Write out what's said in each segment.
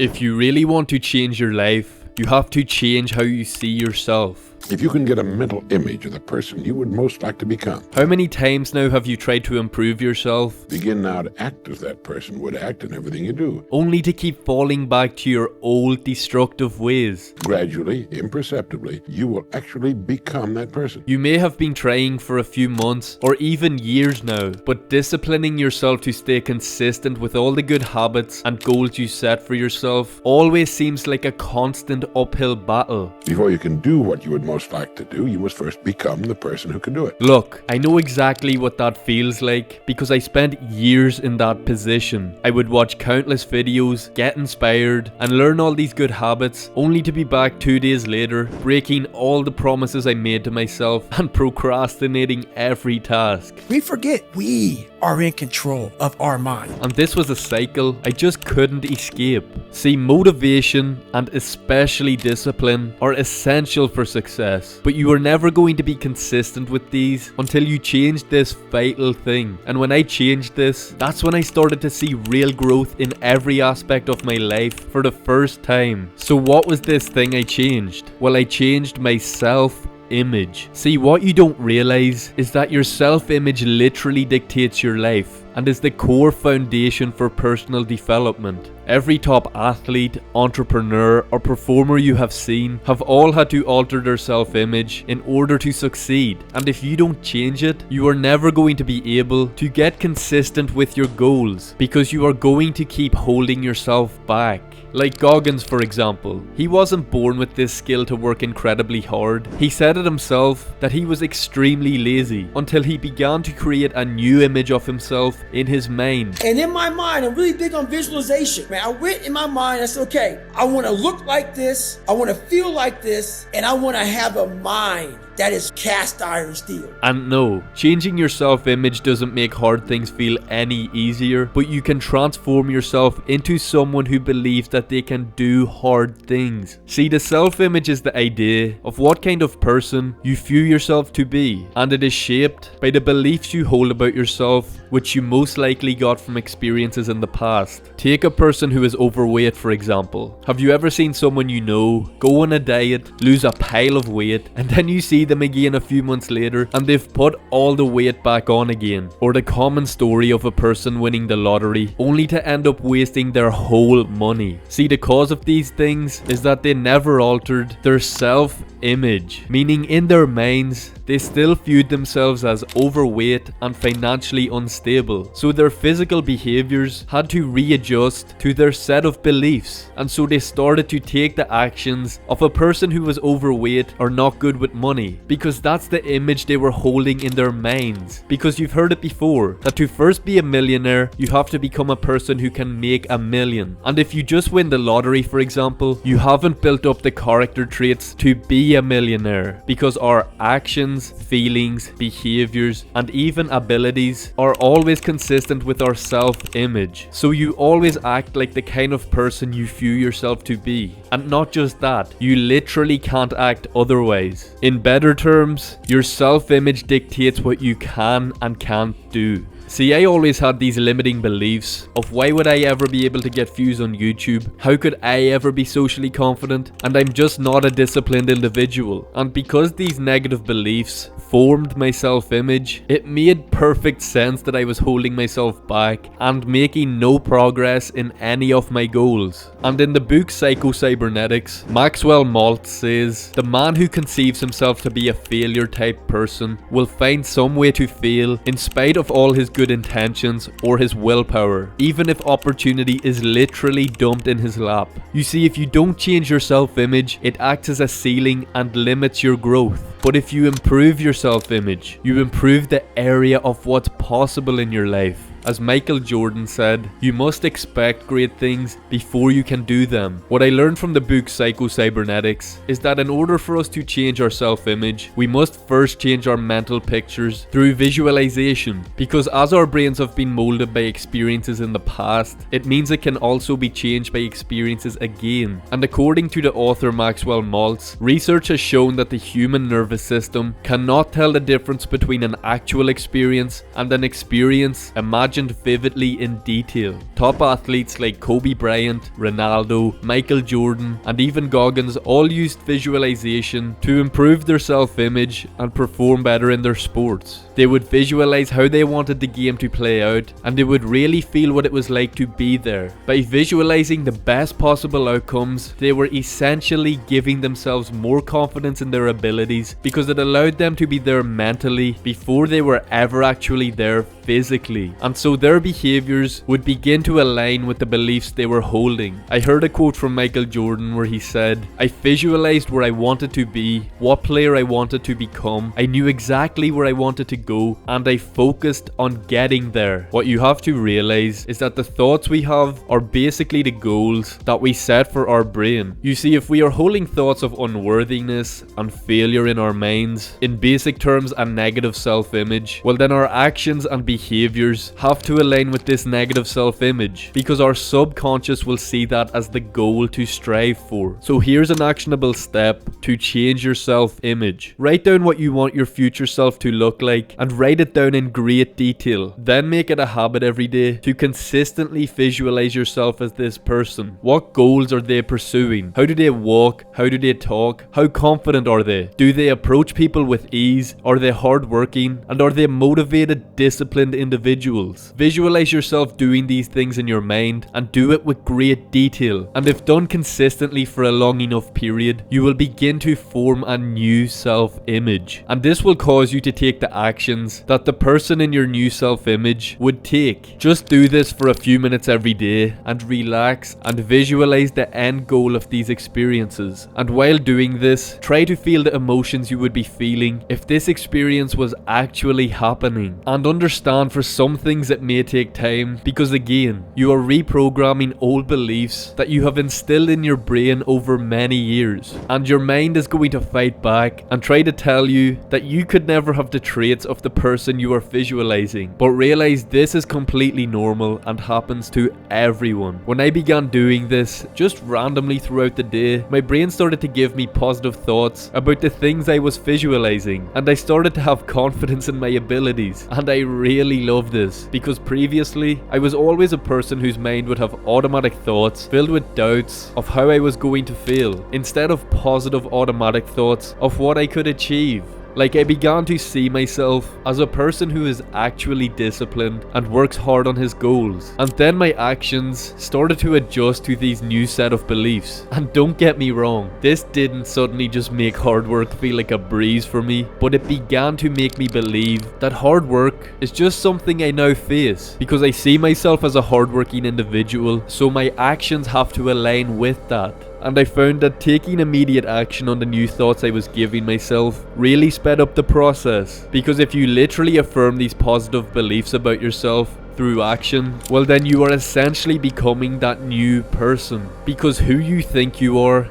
If you really want to change your life, you have to change how you see yourself. If you can get a mental image of the person you would most like to become. How many times now have you tried to improve yourself? Begin now to act as that person would act in everything you do. Only to keep falling back to your old destructive ways. Gradually, imperceptibly, you will actually become that person. You may have been trying for a few months or even years now, but disciplining yourself to stay consistent with all the good habits and goals you set for yourself always seems like a constant uphill battle. Before you can do what you would most like to do, you must first become the person who can do it. Look, I know exactly what that feels like because I spent years in that position. I would watch countless videos, get inspired, and learn all these good habits, only to be back 2 days later, breaking all the promises I made to myself and procrastinating every task. We forget we are in control of our mind. And this was a cycle I just couldn't escape. See, motivation and especially discipline are essential for success, but you are never going to be consistent with these until you change this vital thing. And when I changed this, that's when I started to see real growth in every aspect of my life for the first time. So what was this thing I changed? Well, I changed my self-image. See, what you don't realize is that your self-image literally dictates your life and is the core foundation for personal development. Every top athlete, entrepreneur, or performer you have seen have all had to alter their self-image in order to succeed. And if you don't change it, you are never going to be able to get consistent with your goals because you are going to keep holding yourself back. Like Goggins, for example, he wasn't born with this skill to work incredibly hard. He said it himself that he was extremely lazy until he began to create a new image of himself in his mind. And in my mind, I'm really big on visualization. Man, I went in my mind, I said, okay, I want to look like this, I want to feel like this, and I want to have a mind that is cast iron steel. And no, changing your self-image doesn't make hard things feel any easier, but you can transform yourself into someone who believes that they can do hard things. See, the self-image is the idea of what kind of person you view yourself to be, and it is shaped by the beliefs you hold about yourself, which you most likely got from experiences in the past. Take a person who is overweight, for example. Have you ever seen someone you know go on a diet, lose a pile of weight, and then you see them again a few months later and they've put all the weight back on again? Or the common story of a person winning the lottery only to end up wasting their whole money. See, the cause of these things is that they never altered their self-image, meaning in their minds they still viewed themselves as overweight and financially unstable. So their physical behaviors had to readjust to their set of beliefs, and so they started to take the actions of a person who was overweight or not good with money, because that's the image they were holding in their minds. Because you've heard it before, that to first be a millionaire, you have to become a person who can make $1 million. And if you just win the lottery, for example, you haven't built up the character traits to be a millionaire, because our actions, feelings, behaviors, and even abilities are always consistent with our self-image. So you always act like the kind of person you view yourself to be. And not just that, you literally can't act otherwise. In better terms, your self-image dictates what you can and can't do. See, I always had these limiting beliefs of why would I ever be able to get views on YouTube? How could I ever be socially confident? And I'm just not a disciplined individual. And because these negative beliefs formed my self-image, it made perfect sense that I was holding myself back and making no progress in any of my goals. And in the book Psycho-Cybernetics, Maxwell Maltz says, the man who conceives himself to be a failure type person will find some way to fail in spite of all his good intentions or his willpower, even if opportunity is literally dumped in his lap. You see, if you don't change your self-image, it acts as a ceiling and limits your growth. But if you improve your self-image, you improve the area of what's possible in your life. As Michael Jordan said, you must expect great things before you can do them. What I learned from the book Psycho-Cybernetics is that in order for us to change our self-image, we must first change our mental pictures through visualization. Because as our brains have been molded by experiences in the past, it means it can also be changed by experiences again. And according to the author Maxwell Maltz, research has shown that the human nervous system cannot tell the difference between an actual experience and an experience imagined imagined vividly in detail. Top athletes like Kobe Bryant, Ronaldo, Michael Jordan, and even Goggins all used visualization to improve their self-image and perform better in their sports. They would visualize how they wanted the game to play out, and they would really feel what it was like to be there. By visualizing the best possible outcomes, they were essentially giving themselves more confidence in their abilities because it allowed them to be there mentally before they were ever actually there physically. And so their behaviors would begin to align with the beliefs they were holding. I heard a quote from Michael Jordan where he said, "I visualized where I wanted to be, what player I wanted to become. I knew exactly where I wanted to go, and I focused on getting there." What you have to realize is that the thoughts we have are basically the goals that we set for our brain. You see, if we are holding thoughts of unworthiness and failure in our minds, in basic terms a negative self-image, well then our actions and behaviors have to align with this negative self-image because our subconscious will see that as the goal to strive for. So here's an actionable step to change your self-image. Write down what you want your future self to look like and write it down in great detail. Then make it a habit every day to consistently visualize yourself as this person. What goals are they pursuing? How do they walk? How do they talk? How confident are they? Do they approach people with ease? Are they hardworking? And are they motivated, disciplined individuals? Visualize yourself doing these things in your mind and do it with great detail. And if done consistently for a long enough period, you will begin to form a new self-image. And this will cause you to take the actions that the person in your new self-image would take. Just do this for a few minutes every day and relax and visualize the end goal of these experiences. And while doing this, try to feel the emotions you would be feeling if this experience was actually happening. And understand for some things it may take time because again, you are reprogramming old beliefs that you have instilled in your brain over many years. And your mind is going to fight back and try to tell you that you could never have the traits of the person you are visualizing. But realize this is completely normal and happens to everyone. When I began doing this, just randomly throughout the day, my brain started to give me positive thoughts about the things I was visualizing, and I started to have confidence in my abilities. And I really love this because previously I was always a person whose mind would have automatic thoughts filled with doubts of how I was going to fail instead of positive automatic thoughts of what I could achieve. Like, I began to see myself as a person who is actually disciplined and works hard on his goals. And then my actions started to adjust to these new set of beliefs. And don't get me wrong, this didn't suddenly just make hard work feel like a breeze for me, but it began to make me believe that hard work is just something I now face because I see myself as a hardworking individual, so my actions have to align with that. And I found that taking immediate action on the new thoughts I was giving myself really sped up the process. Because if you literally affirm these positive beliefs about yourself through action, well then you are essentially becoming that new person. Because who you think you are.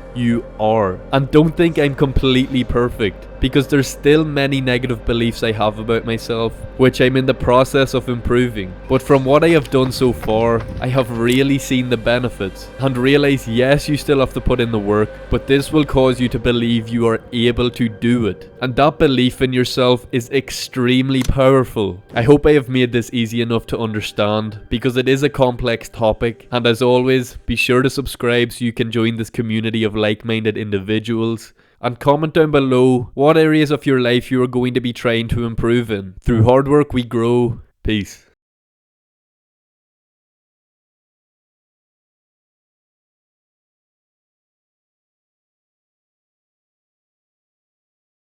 And don't think I'm completely perfect, because there's still many negative beliefs I have about myself, which I'm in the process of improving. But from what I have done so far, I have really seen the benefits and realized yes, you still have to put in the work, but this will cause you to believe you are able to do it. And that belief in yourself is extremely powerful. I hope I have made this easy enough to understand, because it is a complex topic. And as always, be sure to subscribe so you can join this community of like-minded individuals. And comment down below what areas of your life you are going to be trying to improve in. Through hard work we grow. Peace.